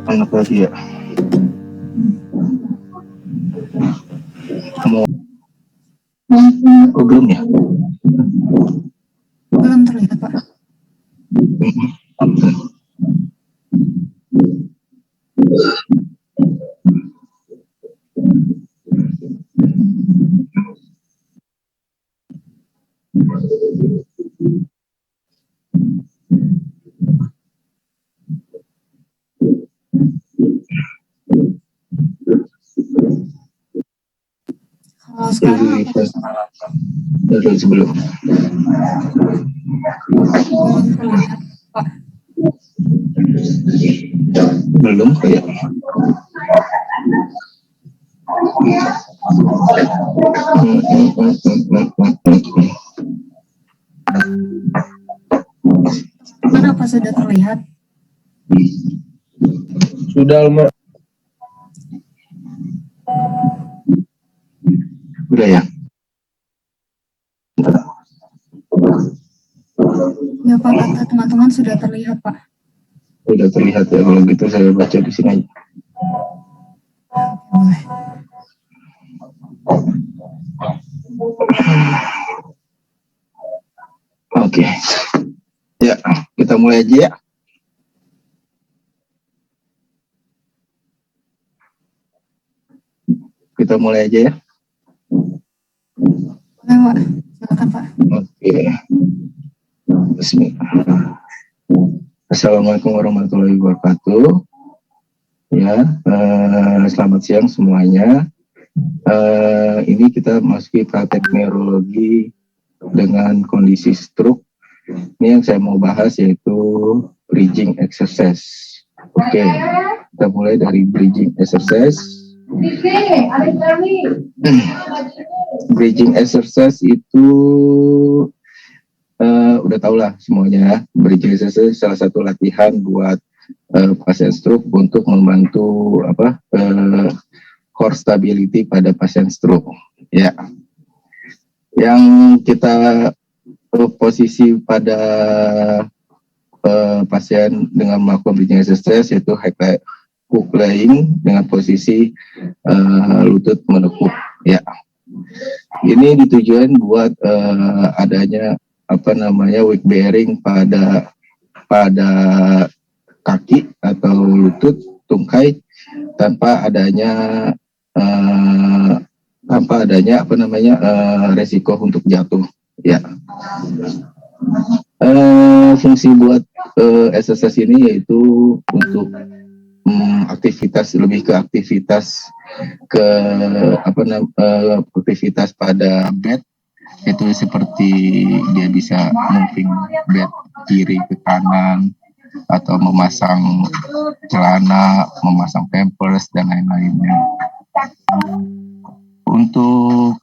Anak lagi ya. Mau belum ya? Belum terlihat, Pak. Kalau sekarang apa? Dari sebelum. Belum terlihat, Pak. Belum kayak. Teman apa sudah terlihat? Sudah, Mbak. Udah ya? Ya, Pak, kata teman-teman sudah terlihat, Pak. Udah terlihat ya, kalau gitu saya baca di sini aja. Boleh. Oke. Ya, kita mulai aja ya. Kita mulai aja ya. Boleh, Pak. Silakan, Pak. Oke. Bismillah. Assalamualaikum warahmatullahi wabarakatuh. Ya, selamat siang semuanya. Ini kita masuki praktek neurologi dengan kondisi stroke. Ini yang saya mau bahas yaitu bridging exercise. Oke, kita mulai dari bridging exercise. Bridging exercise itu udah tau lah semuanya. Bridging exercise salah satu latihan buat pasien stroke untuk membantu core stability pada pasien stroke. Ya, yang kita posisi pada pasien dengan melakukan bridging exercise yaitu hook laying dengan posisi lutut menekuk. Ya, ini ditujuan buat adanya weight bearing pada kaki atau lutut tungkai tanpa adanya resiko untuk jatuh. Ya. Fungsi buat exercise ini yaitu untuk aktivitas pada bed, itu seperti dia bisa moving bed kiri ke kanan atau memasang celana, memasang pampers dan lain-lainnya. Untuk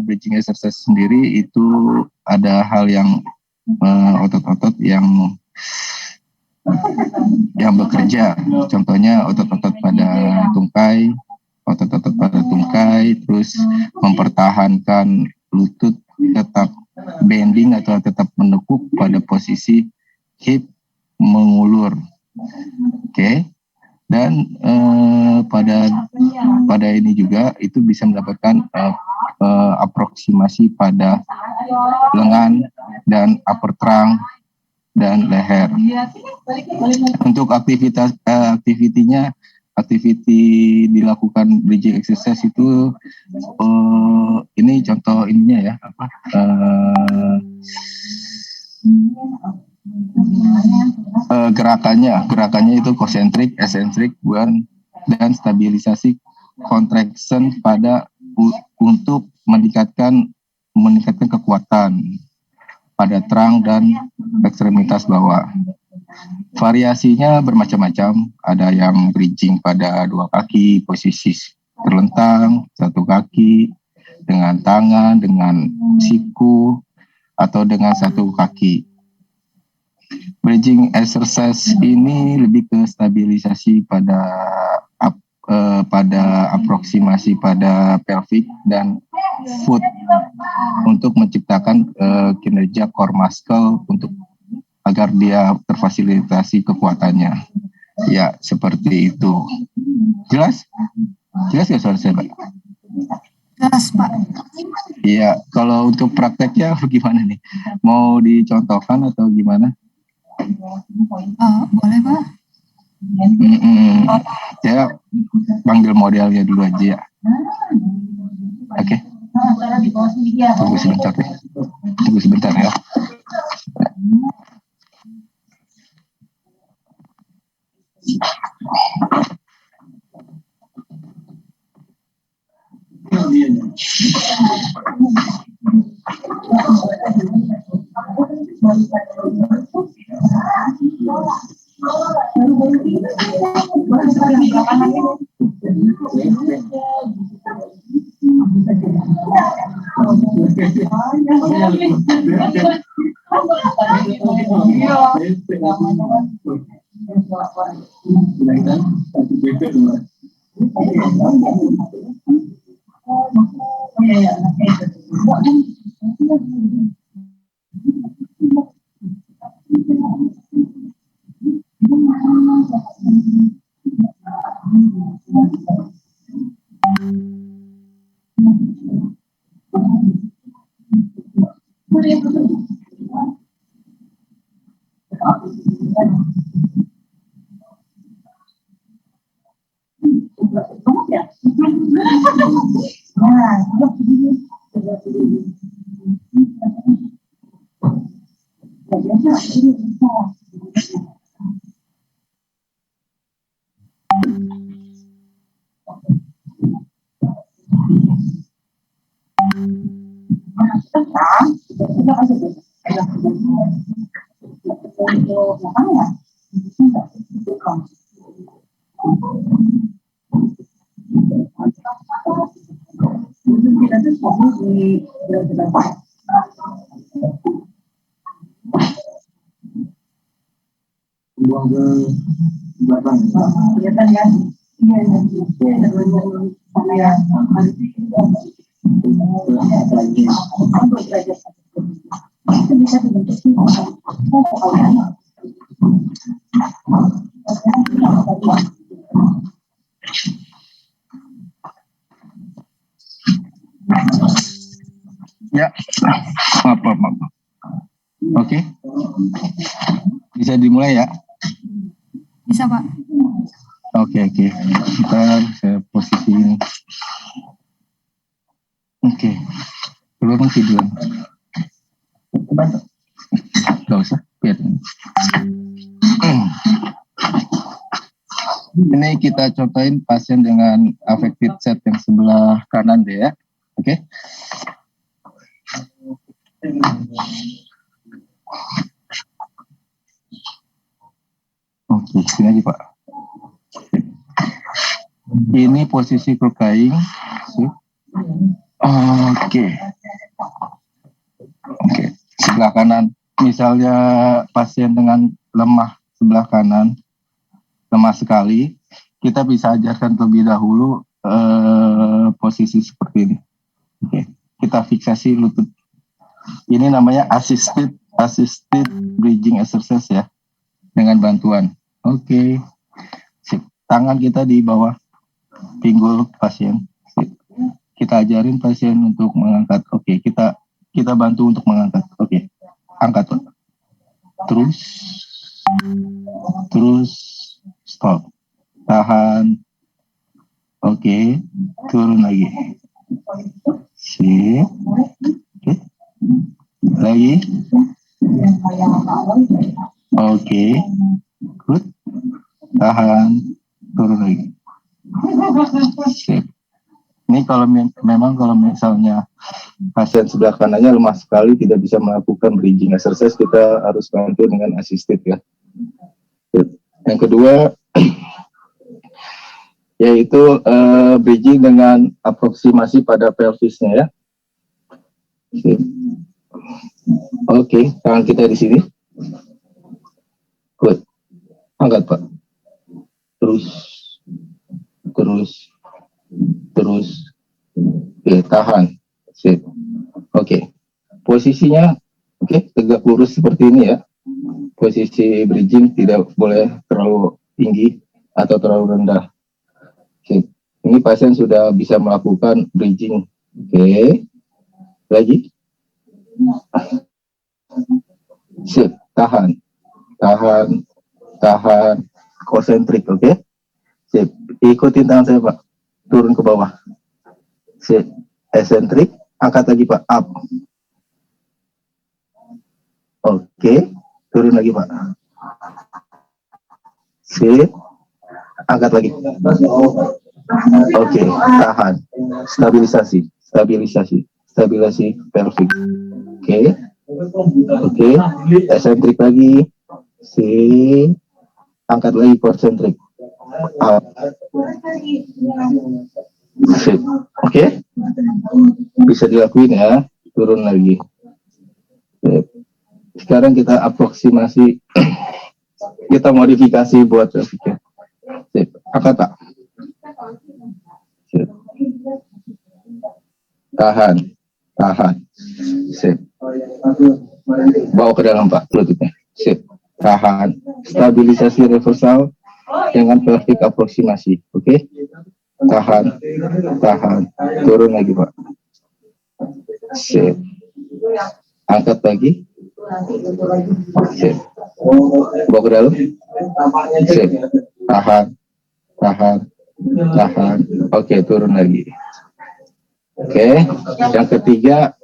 bridging exercise sendiri itu ada hal yang otot-otot yang bekerja, contohnya otot-otot pada tungkai, terus mempertahankan lutut tetap bending atau tetap menekuk pada posisi hip mengulur. Oke. Dan pada ini juga itu bisa mendapatkan aproksimasi pada lengan dan upper trunk dan leher. Untuk aktiviti dilakukan bridging exercise itu ini contoh ininya ya, gerakannya itu concentric, eccentric, dan stabilisasi contraction untuk meningkatkan kekuatan pada trunk dan ekstremitas bawah. Variasinya bermacam-macam, ada yang bridging pada dua kaki, posisi terlentang, satu kaki, dengan tangan, dengan siku, atau dengan satu kaki. Bridging exercise ini lebih ke stabilisasi pada aproksimasi pada pelvic dan foot untuk menciptakan kinerja core muscle agar dia terfasilitasi kekuatannya. Ya, seperti itu. Jelas? Jelas ya suara saya, Pak? Jelas, Pak. Iya, kalau untuk prakteknya gimana nih? Mau dicontohkan atau gimana? Boleh, Pak. Saya panggil modelnya dulu aja ya. Oke. Tunggu sebentar deh. Tunggu sebentar ya. Ya, maaf. Oke. Bisa dimulai ya? Bisa, Pak. Oke. Ntar saya posisi ini. Oke. Keluar tidur. Gak usah. Biar. Ini kita contohin pasien dengan affected set yang sebelah kanan deh ya. Oke. Oke, sini aja Pak. Ini posisi crook-lying. Oke. Sebelah kanan. Misalnya pasien dengan lemah sebelah kanan, lemah sekali, kita bisa ajarkan terlebih dahulu posisi seperti ini. Oke. Kita fiksasi lutut. Ini namanya assisted bridging exercise ya, dengan bantuan. Oke. Sip. Tangan kita di bawah pinggul pasien. Sip. Kita ajarin pasien untuk mengangkat. Oke, kita bantu untuk mengangkat. Oke. Angkat, Pak. Terus stop. Tahan. Oke. Turun lagi. Sip. Oke. Lagi. Oke. Good. Tahan. Turun lagi. Sip. Ini kalau misalnya pasien sebelah kanannya lemah sekali, tidak bisa melakukan bridging exercise, kita harus bantu dengan assisted ya. Yang kedua yaitu bridging dengan aproksimasi pada pelvisnya ya. Oke, tangan kita di sini. Good. Angkat Pak. Terus. Oke, tahan. Sip. Oke. Posisinya tegak lurus seperti ini ya. Posisi bridging tidak boleh terlalu tinggi atau terlalu rendah. Oke. Ini pasien sudah bisa melakukan bridging. Oke. Lagi. Sip. Tahan. Konsentrik. Oke. Sip. Ikutin tangan saya, Pak. Turun ke bawah. Sip. Esentrik. Angkat lagi, Pak. Up. Oke. Turun lagi, Pak. Sip. Angkat lagi. Oke. Tahan. Stabilisasi pelvic. Oke. Esentrik lagi. Sip. Angkat lagi konsentrik. Up. Sip. Oke. Bisa dilakuin ya. Turun lagi. Sip. Sekarang kita aproksimasi. Kita modifikasi buat pelvic. Sip. Angkat, Pak. Sip. Tahan. Sip. Bawa ke dalam, Pak, lututnya. Sip. Tahan. Stabilisasi reversal dengan pelvic aproksimasi. Oke. Tahan. Turun lagi, Pak. Sip. Angkat lagi. Sip. Bawa ke dalam. Sip. Tahan. Oke, turun lagi. Oke. Yang ketiga,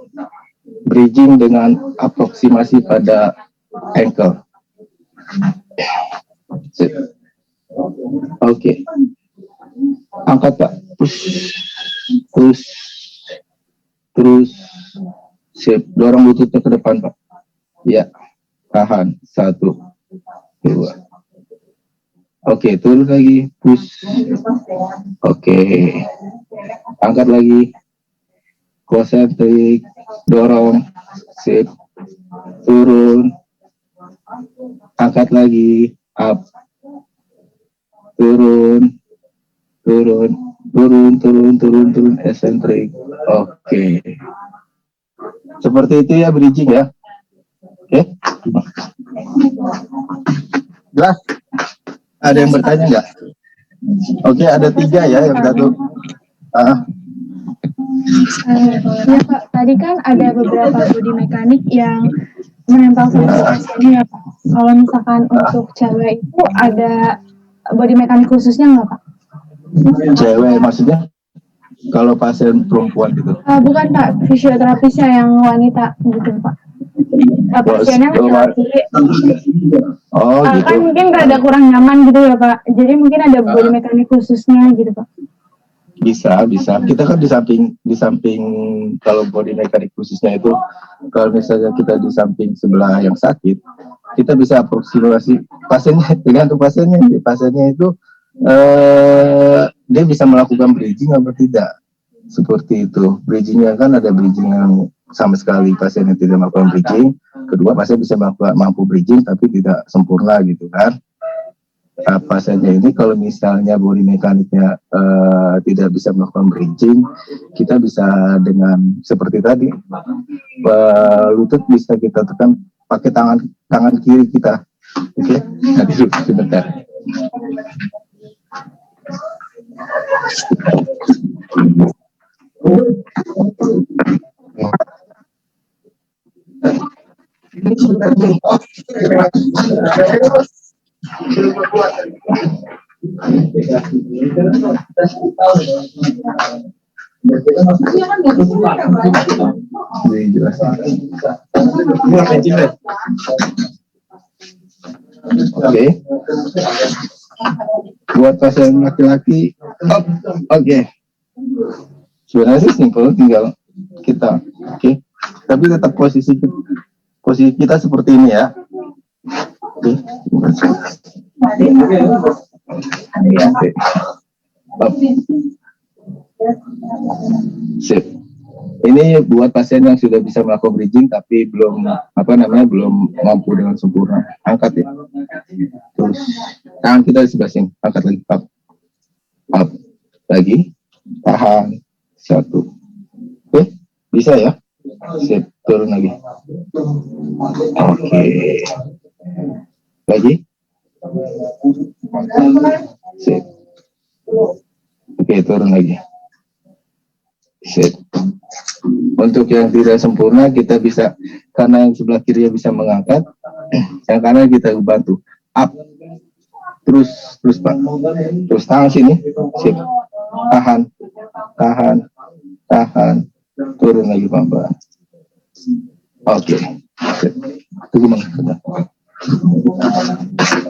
bridging dengan aproksimasi pada ankle. Sip. Oke. Angkat, Pak. Push. Terus. Sip. Dorong lututnya ke depan, Pak. Ya. Tahan. 1, 2. Oke, turun lagi. Push. Oke. Angkat lagi. Konsentrik. Dorong. Sip. Turun. Angkat lagi. Up. Turun. Esentrik. Oke. Seperti itu ya bridging ya. Oke. Jelas? Ada yang bertanya nggak? Oke, ada 3 ya yang satu. Ya Pak, tadi kan ada beberapa body mekanik yang menempel sama pasiennya ya Pak. Kalau misalkan untuk cewek itu ada body mekanik khususnya nggak Pak? Cewek maksudnya? Kalau pasien perempuan gitu? Bukan Pak, fisioterapisnya yang wanita gitu Pak. Pasiennya laki-laki. Oh gitu. Kan mungkin rada kurang nyaman gitu ya Pak. Jadi mungkin ada body mekanik khususnya gitu Pak. Bisa. Kita kan di samping kalau body mekanik khususnya itu, kalau misalnya kita di samping sebelah yang sakit, kita bisa aproksimasi pasiennya dengan pasiennya. Pasiennya itu dia bisa melakukan bridging atau tidak. Seperti itu. Bridgingnya kan ada bridging yang sama sekali pasien yang tidak melakukan bridging. Kedua, pasien bisa mampu bridging tapi tidak sempurna gitu kan. Apa saja ini kalau misalnya body mekaniknya tidak bisa melakukan bridging, kita bisa dengan seperti tadi, lutut bisa kita tekan pakai tangan kiri kita. Oke, nanti sebentar. Oke. Buat pasien laki-laki, oke. Sebenarnya sih simpel, tinggal kita, oke. Tapi tetap posisi kita seperti ini ya. Sip. Ini buat pasien yang sudah bisa melakukan bridging tapi belum mampu dengan sempurna. Angkat ya. Terus tangan kita di sebelah sini, angkat lagi, up. Lagi, tahan. 1. Oke, bisa ya. Sip, turun lagi. Oke. Lagi, Sip. Oke, turun lagi. Sip. Untuk yang tidak sempurna kita bisa, karena yang sebelah kiri bisa mengangkat, yang kanan kita bantu up, terus Pak, terus tangan sini, sip, tahan, turun lagi Pak. Oke, tunggu Bang.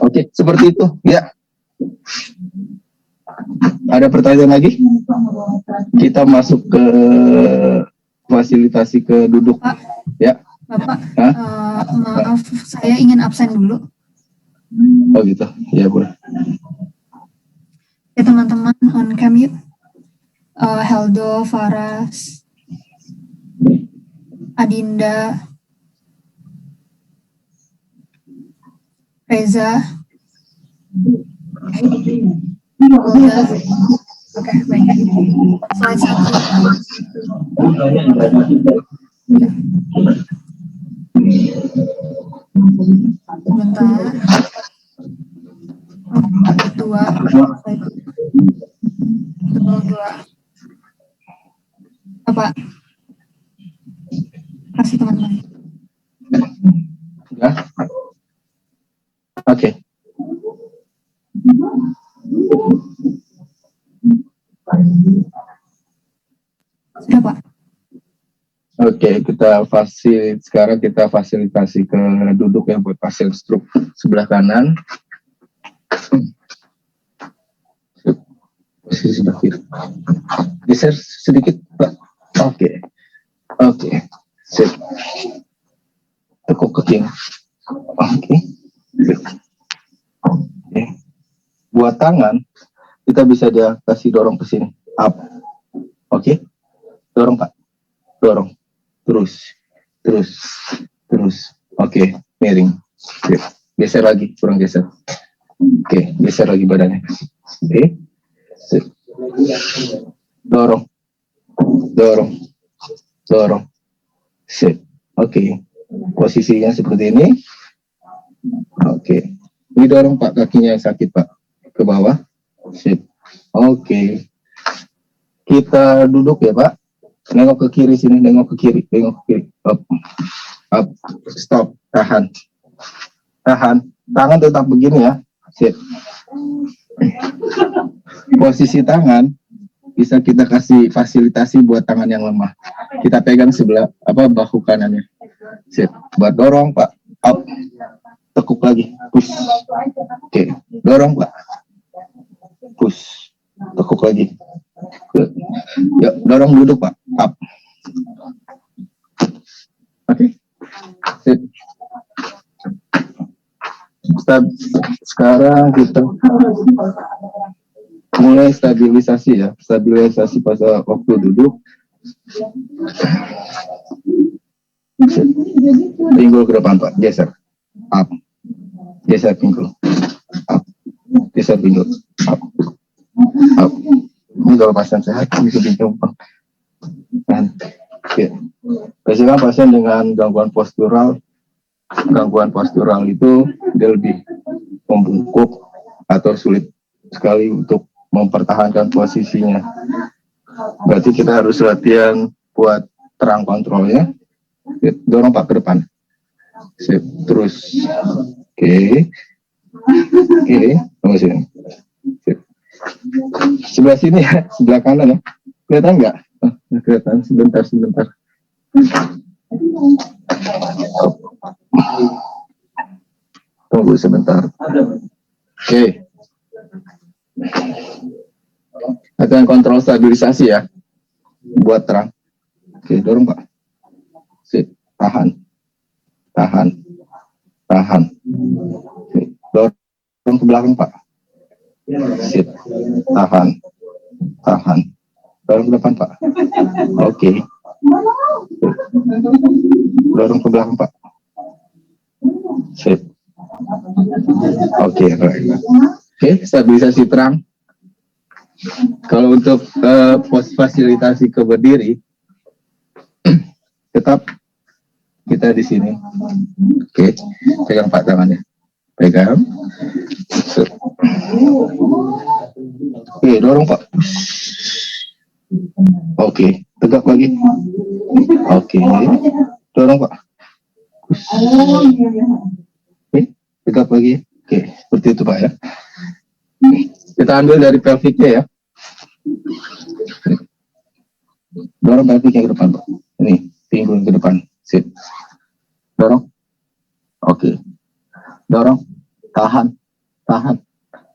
Oke, seperti itu ya. Ada pertanyaan lagi? Kita masuk ke fasilitasi ke duduk. Pak, Ya. Bapak, maaf, saya ingin absen dulu. Oh gitu, ya boleh. Ya teman-teman, on cam yuk. Heldo, Faras, Adinda, Reza, Golda. Oke, baik. Slide 1. Sebentar. Dua. Apa? Kasih teman-teman. Ya. Oke. Sudah, Pak. Oke, sekarang kita fasilitasi ke duduk ya buat pasien stroke sebelah kanan. Posisi sebelah kiri. Geser sedikit, Pak. Oke. Sip. Tekuk ke kiri. Oke. Buat tangan, kita bisa dia kasih dorong ke sini. Up. Oke. Dorong, Pak. Dorong. Terus. Oke, miring. Sip. Geser lagi, kurang geser. Oke, geser lagi badannya. Oke. Sip. Dorong. Sip. Oke. Posisinya seperti ini. Oke. Ini dorong Pak, kakinya yang sakit Pak. Ke bawah. Sip. Oke. Kita duduk ya Pak. Nengok ke kiri sini, nengok ke kiri. Up. Stop. Tahan. Tangan tetap begini ya. Sip. Posisi tangan bisa kita kasih fasilitasi buat tangan yang lemah. Kita pegang sebelah bahu kanannya. Sip. Buat dorong Pak. Up. Tekuk lagi. Push. Oke. Dorong Pak. Push. Tekuk lagi. Good. Yuk, dorong duduk Pak. Up. Oke. Sip. Sekarang kita mulai stabilisasi ya. Stabilisasi pada waktu duduk. Pinggul ke depan Pak. Geser. Up. Geser pinggul. Up. Geser pinggul. Up. Ini kalau pasien sehat bisa dicoba. Biasanya pasien dengan gangguan postural itu dia lebih membungkuk atau sulit sekali untuk mempertahankan posisinya. Berarti kita harus latihan buat terang kontrolnya. Dorong Pak ke depan. Sip. Terus. Oke. Tunggu sini. Sip. Sebelah sini ya, sebelah kanan ya. Kelihatan nggak? Kelihatan. Sebentar. Tunggu sebentar. Oke. Akan kontrol stabilisasi ya. Buat terang. Oke, dorong Pak. Sip. Tahan. Sip. Dorong ke belakang Pak. Sip. Tahan. Dorong ke depan Pak. Oke. Dorong ke belakang Pak. Sip. Oke. Oke, stabilisasi terang. Kalau untuk fasilitasi ke berdiri, tetap kita di sini. Oke, pegang Pak tangannya. Pegang. Oke, dorong Pak. Oke, tegak lagi. Oke, dorong Pak. Oke, tegak lagi. Oke, seperti itu Pak ya. Kita ambil dari pelviknya ya. Dorong pelviknya ke depan Pak. Ini, pinggul ke depan. Sip. Dorong. Oke. Dorong. Tahan. Tahan.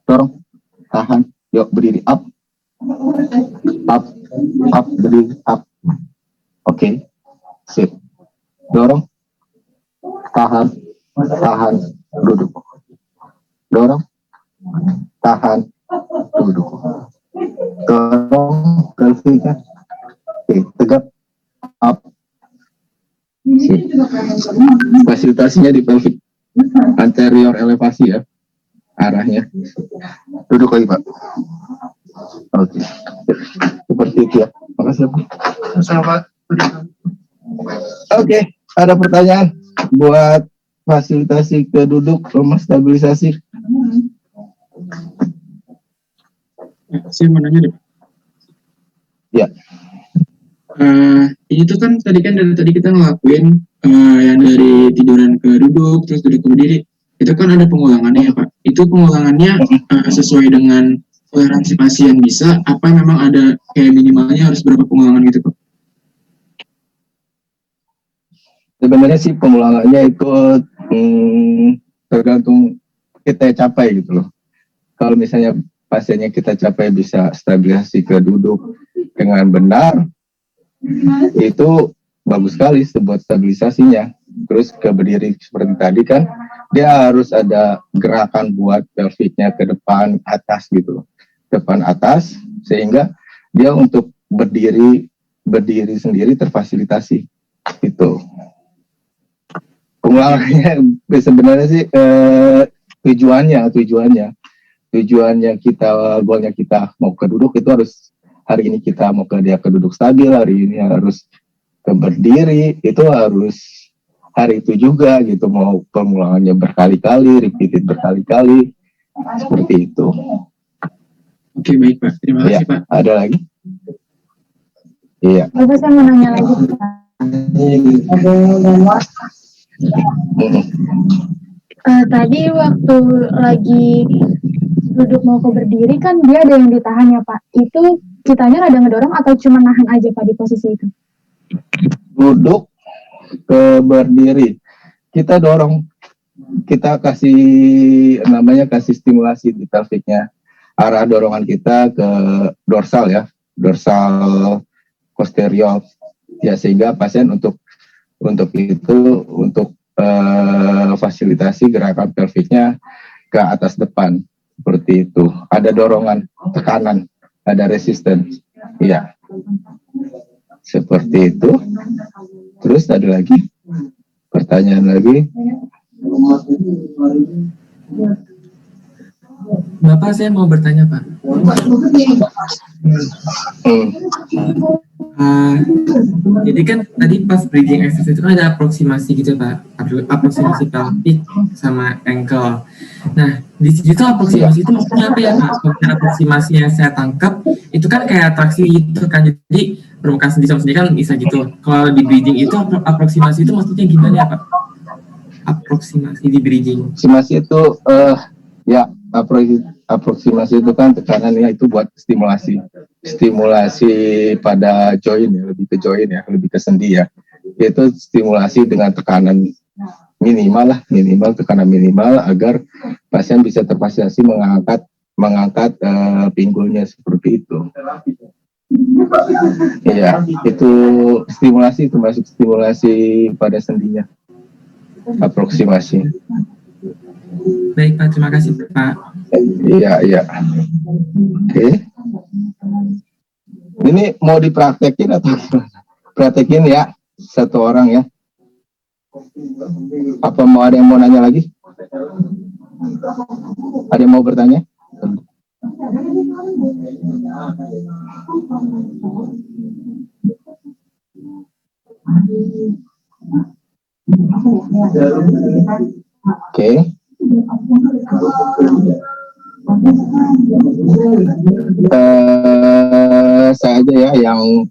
Dorong. Tahan. Yuk, berdiri. Up. Up. Up. Berdiri. Up. Oke. Sip. Dorong. Tahan. Tahan. Duduk. Dorong. Tahan. Duduk. Dorong. Pelviknya. Oke. Tegak. Up. Sip. Fasilitasinya di pelvic anterior elevasi ya, arahnya. Duduk lagi Pak. Oke. Seperti itu ya. Makasih Pak. Sama Pak. Oke, ada pertanyaan buat fasilitasi ke duduk rumah stabilisasi? Saya mau nanya deh. Ya. Ini tuh kan tadi kita ngelakuin yang dari tiduran ke duduk terus duduk ke berdiri, itu kan ada pengulangannya ya Pak. Itu pengulangannya sesuai dengan toleransi pasien bisa, apa memang ada kayak minimalnya harus berapa pengulangan gitu Pak? Sebenarnya sih pengulangannya itu tergantung kita capai gitu loh. Kalau misalnya pasiennya kita capai bisa stabilisasi ke duduk dengan benar, itu bagus sekali buat stabilisasinya. Terus ke berdiri seperti tadi kan, dia harus ada gerakan buat pelviknya ke depan atas gitu loh. Depan atas, sehingga dia untuk berdiri sendiri terfasilitasi gitu. Pengulangannya sebenarnya sih tujuannya kita, goalnya kita mau ke duduk itu harus hari ini kita mau ke duduk stabil, hari ini harus ke berdiri, itu harus hari itu juga gitu, mau pengulangannya berkali-kali, repeated berkali-kali, seperti itu. Oke, baik Pak, terima kasih Pak. Ada lagi? Iya. Bapak saya mau nanya lagi Pak. Tadi waktu lagi duduk mau ke berdiri kan dia ada yang ditahan ya Pak. Itu kitanya rada ngedorong atau cuma nahan aja Pak di posisi itu? Duduk ke berdiri, kita dorong, kita kasih stimulasi di pelviknya. Arah dorongan kita ke dorsal ya, dorsal posterior ya, sehingga pasien untuk fasilitasi gerakan pelviknya ke atas depan, seperti itu. Ada dorongan, tekanan, ada resistance, ya, seperti itu. Terus ada lagi pertanyaan lagi? Bapak, saya mau bertanya Pak. Jadi kan tadi pas bridging exercise itu kan ada aproksimasi gitu Pak, aproksimasi pelvic sama ankle. Nah di situ aproksimasi itu maksudnya apa ya Pak? Aproksimasi yang saya tangkap itu kan kayak atraksi itu kan, jadi permukaan sendi sama sendi kan bisa gitu. Kalau di bridging itu aproksimasi itu maksudnya gimana ya Pak? Aproksimasi di bridging. Aproksimasi itu aproksimasi itu kan tekanannya itu buat stimulasi pada join ya, lebih ke sendi ya. Itu stimulasi dengan tekanan minimal tekanan minimal agar pasien bisa terfasilitasi mengangkat pinggulnya, seperti itu. Iya, itu stimulasi, itu masuk stimulasi pada sendinya. Aproksimasi. Baik Pak, terima kasih Pak. Iya. Oke. Ini mau dipraktekin atau gimana? Praktekin ya, satu orang ya. Apa ada yang mau nanya lagi? Ada yang mau bertanya? Oke. Saya aja ya yang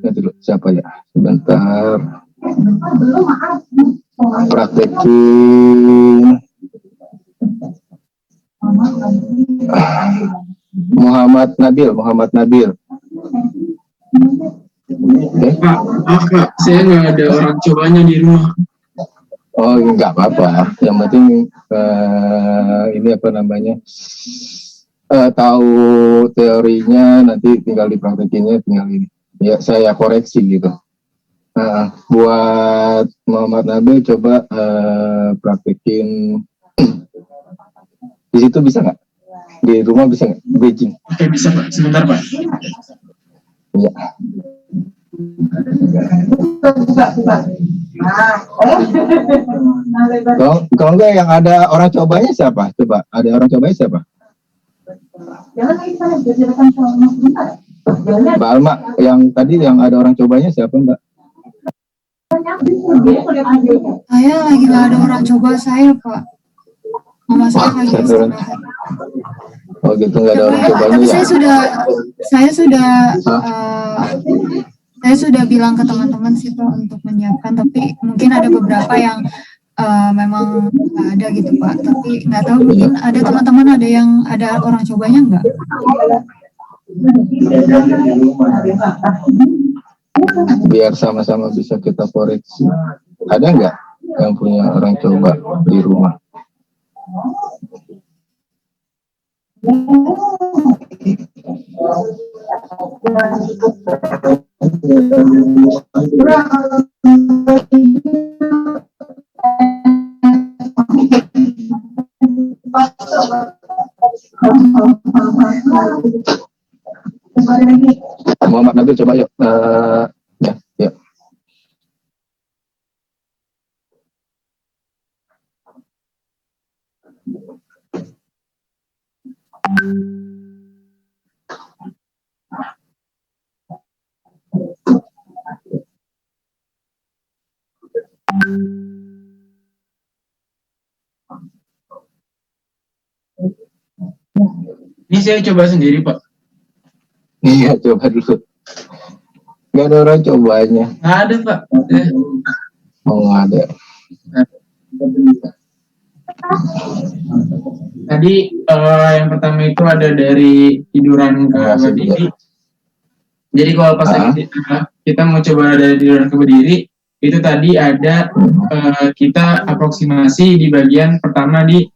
nanti dulu, siapa ya? Sebentar. Praktekin Muhammad Nabil. Pak, saya nggak ada orang cobanya di rumah. Oh, nggak apa-apa. Yang penting ini apa namanya? Tahu teorinya, nanti tinggal dipraktekinnya, tinggal ini. Ya, saya koreksi gitu. Buat Muhammad Nabil coba praktekin di situ bisa nggak? Di rumah bisa nggak? Bridging. Oke, bisa Pak. Sebentar Pak. Ya. Kalau enggak yang ada orang cobanya siapa? Coba, ada orang cobanya siapa? Mbak Alma, yang tadi yang ada orang cobanya siapa Mbak? Saya lagi nggak ada orang coba saya, Pak. Mama saya lagi istirahat. Oh gitu, nggak ada orang cobanya Tapi ya? saya sudah bilang ke teman-teman sih Pak untuk menyiapkan, tapi mungkin ada beberapa yang memang nggak ada gitu Pak. Tapi nggak tahu, mungkin ada teman-teman ada yang ada orang cobanya nggak? Biar sama-sama bisa kita koreksi. Ada nggak yang punya orang coba di rumah? Muhammad Nabil coba yuk. Ya. Ini saya coba sendiri Pak. Iya, coba dulu. Nggak ada orang cobanya. Nggak ada Pak. Oh, nggak ada. Tadi yang pertama itu ada dari tiduran ke berdiri. Jadi kalau pas lagi kita mau coba dari tiduran ke berdiri, itu tadi ada kita aproksimasi di bagian pertama di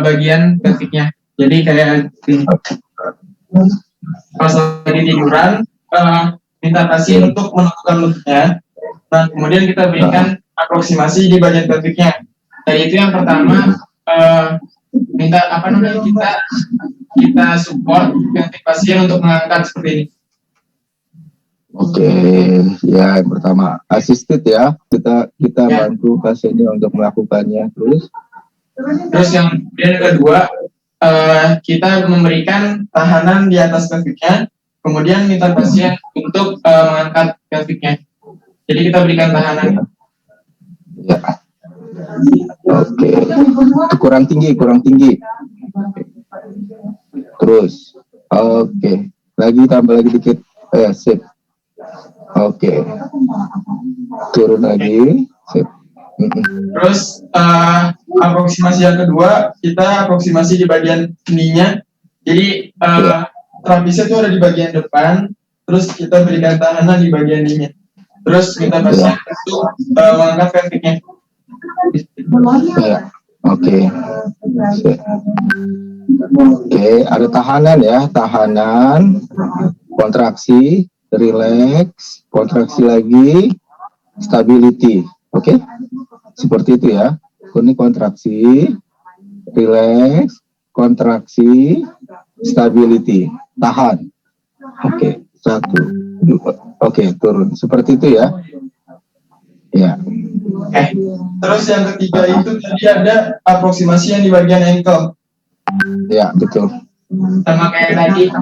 bagian pelviknya. Jadi kayak pas lagi tiduran minta pasien untuk menentukan lututnya. Nah kemudian kita berikan aproksimasi di bagian pelviknya. Tadi itu yang pertama minta kita support pelvik pasien untuk mengangkat seperti ini. Oke, ya yang pertama assisted ya, kita bantu pasiennya untuk melakukannya. Terus yang kedua kita memberikan tahanan di atas pelviknya, kemudian minta pasien untuk mengangkat pelviknya. Jadi kita berikan tahanan. Ya. Oke. Kurang tinggi. Terus, oke. Tambah lagi dikit. Sip. Oke. Turun lagi. Sip. Terus aproksimasi yang kedua, kita aproksimasi di bagian kendinya. Jadi trapisnya itu ada di bagian depan, terus kita berikan tahanan di bagian ininya. Terus minta pasien untuk mengangkat pelviknya. Ya. Oke, ada tahanan ya, kontraksi, relax, kontraksi lagi, stability. Oke, seperti itu ya. Ini kontraksi, relax, kontraksi, stability, tahan. Oke, 1, 2. Oke, turun. Seperti itu ya. Ya. Terus yang ketiga itu tadi ada aproksimasi yang di bagian ankle. Ya, betul. Sama kayak tadi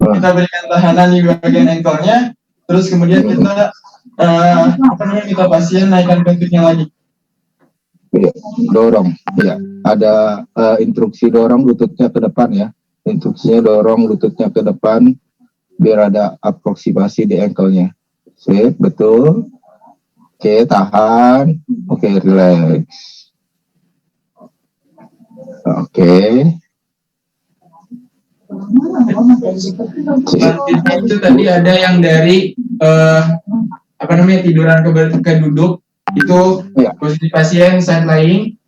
kita berikan tahanan di bagian ankle-nya, terus kemudian kita kita pasien naikkan pelviknya lagi. Iya, dorong. Iya, ada instruksi dorong lututnya ke depan ya. Instruksinya dorong lututnya ke depan biar ada aproksimasi di ankle-nya. Sip, betul. Oke, tahan. Oke, relax. Oke. Selanjutnya itu tadi ada yang dari tiduran ke duduk itu Ya. posisi pasien side lying.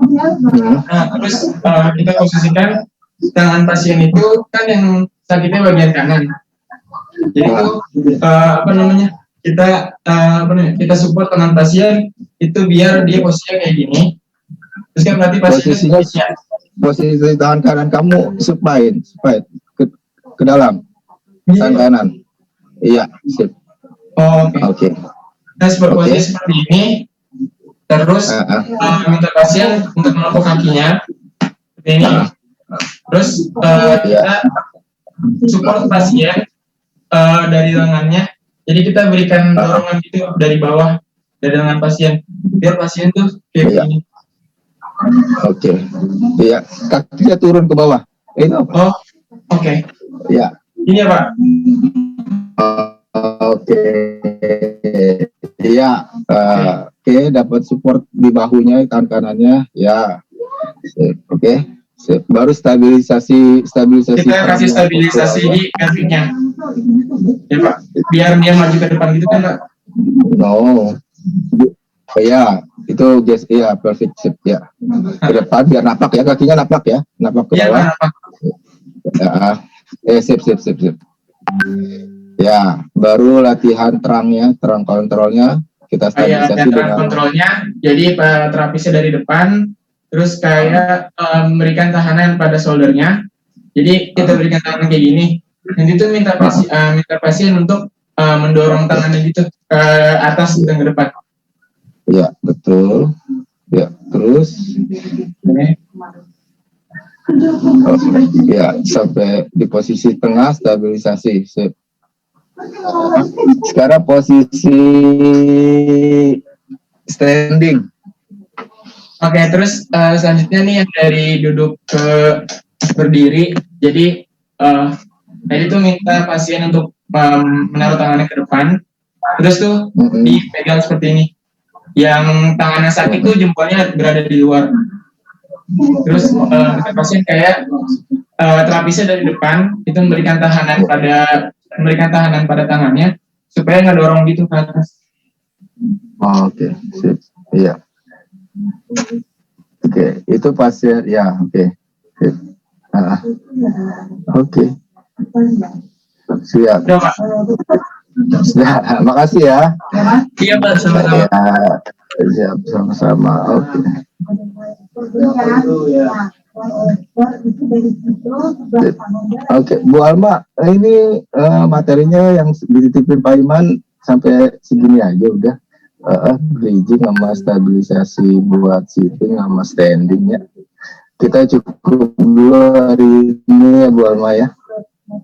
Nah, terus kita posisikan tangan pasien itu kan yang sakitnya bagian kanan. Jadi itu kita support tangan pasien itu biar dia posisinya kayak gini. Terus kan berarti Posisinya pasien posisi tangan kanan kamu supine ke dalam tangan kanan. Iya, sip. Oke. Nah, posisi seperti ini. Terus minta pasien untuk menepuk kakinya seperti ini. Terus kita support pasien dari lengannya. Jadi kita berikan dorongan gitu dari bawah dari lengan pasien biar pasien tuh kayak gini. Oke. Iya, kakinya turun ke bawah. Ini apa? Oke. Ya. Ini ya, Pak. Oke. Iya. Oke, dapat support di bahunya, tangan kanannya. Ya. Oke. Baru stabilisasi. Kita kasih stabilisasi di pelviknya. Ya, Pak. Biar dia maju ke depan gitu kan, Pak. No. Ya, itu ya perfect sip ya. Ke depan biar napak ya, kakinya napak ya, napak ke bawah. Ya, sip. Ya, baru latihan terang kontrolnya kita stabilisasi terang kontrolnya. Jadi terapisnya dari depan, terus kayak memberikan tahanan pada shouldernya. Jadi kita berikan tangan kayak gini. Nanti tuh minta pasien untuk mendorong tangannya gitu ke atas dan ke depan. Ya, betul. Ya, terus. Ya, sampai di posisi tengah stabilisasi. Sip. Sekarang posisi standing. Oke, terus selanjutnya nih yang dari duduk ke berdiri. Jadi tadi tuh minta pasien untuk menaruh tangannya ke depan. Terus tuh dipegang seperti ini. Yang tangannya sakit tuh jempolnya berada di luar. Terus pasien kayak terapisnya dari depan itu memberikan tahanan pada tangannya supaya nggak dorong gitu ke atas. Oke, sip. Iya. Oke, itu pasien ya. Oke. Oke. Siap. Udah, Pak. Ya, makasih ya. Iya, Pak, sama-sama. Ya, siap, sama-sama. Oke. Oke, Bu Alma, ini materinya yang dititipin Pak Iman sampai segini aja udah. Bridging sama stabilisasi buat sitting sama standing ya. Kita cukup dulu hari ini ya Bu Alma ya.